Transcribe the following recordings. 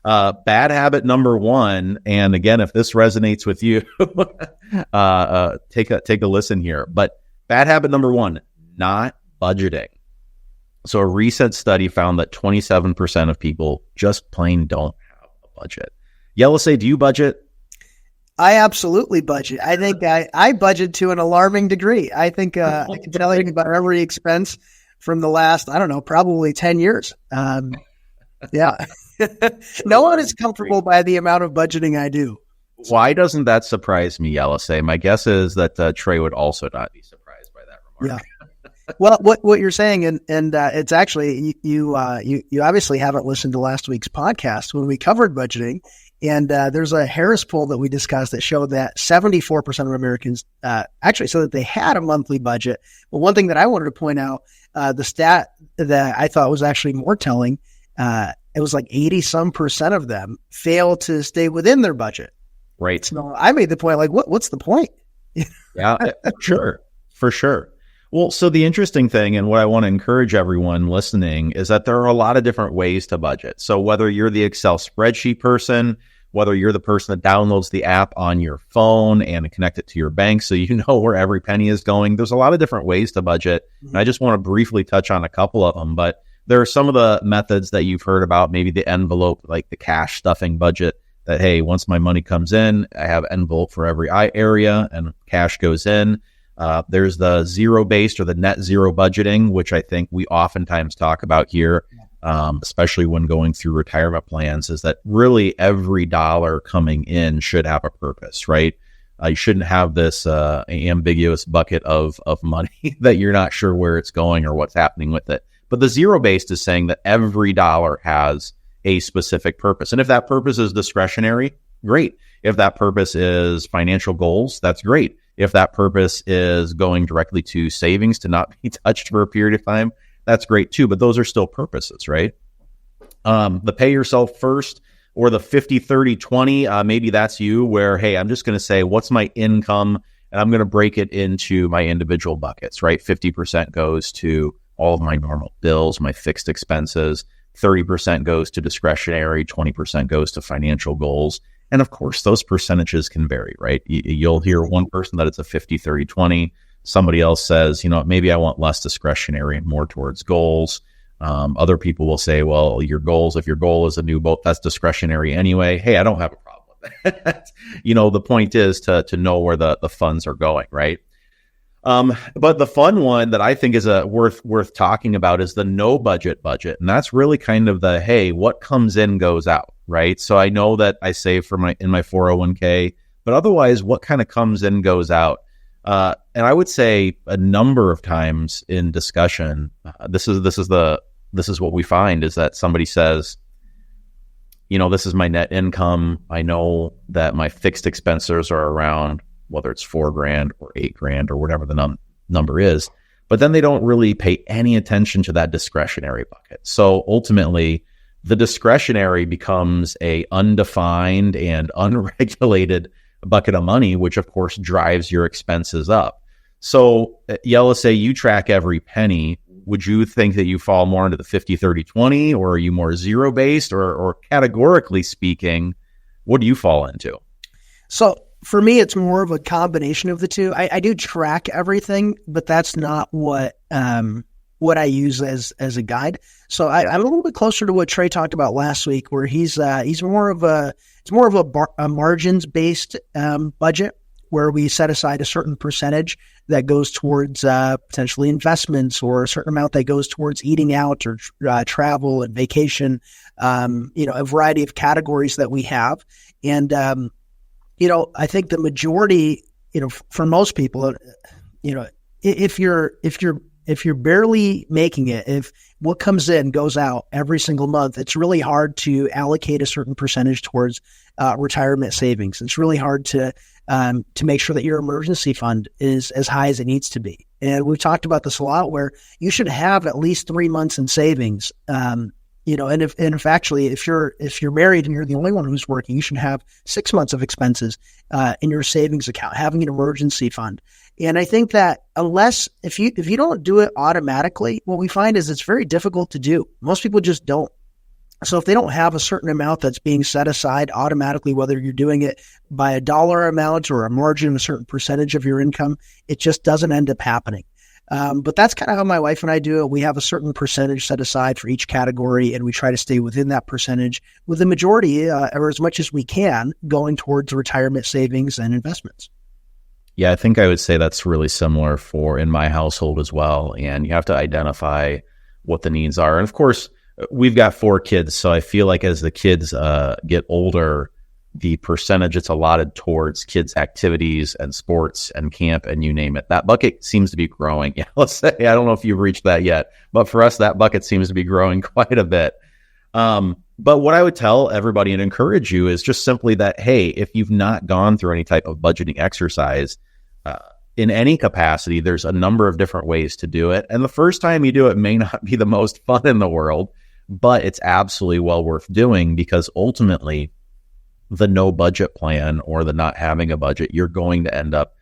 Bad habit number one, and again, if this resonates with you, take a listen here. But bad habit number one, not budgeting. So a recent study found that 27% of people just plain don't have a budget. Yelisey, do you budget? I absolutely budget. I think I budget to an alarming degree. I think I can tell you about every expense from the last, I don't know, probably 10 years. Yeah. No one is comfortable by the amount of budgeting I do. Why doesn't that surprise me, Yelisey? My guess is that Trey would also not be surprised by that remark. Yeah. Well, what you're saying, and it's actually you obviously haven't listened to last week's podcast when we covered budgeting, and there's a Harris poll that we discussed that showed that 74% of Americans actually said that they had a monthly budget. But one thing that I wanted to point out, the stat that I thought was actually more telling, it was like 80% of them fail to stay within their budget. Right. So I made the point, like, what's the point? Yeah, for sure. Well, so the interesting thing, and what I want to encourage everyone listening, is that there are a lot of different ways to budget. So whether you're the Excel spreadsheet person, whether you're the person that downloads the app on your phone and connect it to your bank so you know where every penny is going, there's a lot of different ways to budget. And I just want to briefly touch on a couple of them. But there are some of the methods that you've heard about, maybe the envelope, like the cash stuffing budget, that, hey, once my money comes in, I have envelope for every area and cash goes in. There's the zero-based or the net zero budgeting, which I think we oftentimes talk about here, especially when going through retirement plans, is that really every dollar coming in should have a purpose, right? You shouldn't have this ambiguous bucket of money that you're not sure where it's going or what's happening with it. But the zero-based is saying that every dollar has a specific purpose. And if that purpose is discretionary, great. If that purpose is financial goals, that's great. If that purpose is going directly to savings to not be touched for a period of time, that's great too. But those are still purposes, right? The pay yourself first or the 50-30-20, maybe that's you where, hey, I'm just going to say, what's my income? And I'm going to break it into my individual buckets, right? 50% goes to all of my normal bills, my fixed expenses. 30% goes to discretionary, 20% goes to financial goals. And of course, those percentages can vary, right? You'll hear one person that it's a 50-30-20. Somebody else says, maybe I want less discretionary and more towards goals. Other people will say, well, your goals, if your goal is a new boat, that's discretionary anyway. Hey, I don't have a problem with that. The point is to know where the funds are going, right? But the fun one that I think is worth talking about is the no budget. And that's really kind of the, hey, what comes in goes out, right? So I know that I save in my 401k, but otherwise what kind of comes in goes out. And I would say a number of times in discussion, this is what we find is that somebody says, this is my net income. I know that my fixed expenses are around, whether it's $4,000 or $8,000 or whatever the number is, but then they don't really pay any attention to that discretionary bucket. So ultimately, the discretionary becomes a undefined and unregulated bucket of money, which of course drives your expenses up. So Yelisey, you track every penny. Would you think that you fall more into the 50-30-20, or are you more zero-based, or categorically speaking, what do you fall into? So for me, it's more of a combination of the two. I do track everything, but that's not what I use as a guide. So I'm a little bit closer to what Trey talked about last week, where he's more of a margins based budget, where we set aside a certain percentage that goes towards potentially investments, or a certain amount that goes towards eating out or travel and vacation. A variety of categories that we have, and I think the majority, for most people, if you're barely making it, if what comes in goes out every single month, it's really hard to allocate a certain percentage towards retirement savings. It's really hard to make sure that your emergency fund is as high as it needs to be. And we've talked about this a lot, where you should have at least 3 months in savings. And if actually, if you're married and you're the only one who's working, you should have 6 months of expenses in your savings account, having an emergency fund. And I think that if you don't do it automatically, what we find is it's very difficult to do. Most people just don't. So if they don't have a certain amount that's being set aside automatically, whether you're doing it by a dollar amount or a margin, a certain percentage of your income, it just doesn't end up happening. But that's kind of how my wife and I do it. We have a certain percentage set aside for each category, and we try to stay within that percentage, with the majority, or as much as we can, going towards retirement savings and investments. Yeah, I think I would say that's really similar for in my household as well. And you have to identify what the needs are. And of course, we've got 4 kids, so I feel like as the kids get older, the percentage it's allotted towards kids' activities and sports and camp and you name it, that bucket seems to be growing. Yeah, let's say, I don't know if you've reached that yet, but for us, that bucket seems to be growing quite a bit. But what I would tell everybody and encourage you is just simply that, hey, if you've not gone through any type of budgeting exercise, in any capacity, there's a number of different ways to do it. And the first time you do it may not be the most fun in the world, but it's absolutely well worth doing, because ultimately the no budget plan or the not having a budget, you're going to end up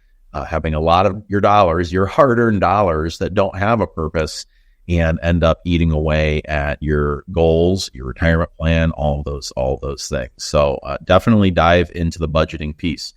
having a lot of your dollars, your hard-earned dollars that don't have a purpose, and end up eating away at your goals, your retirement plan, all of those things. So definitely dive into the budgeting piece.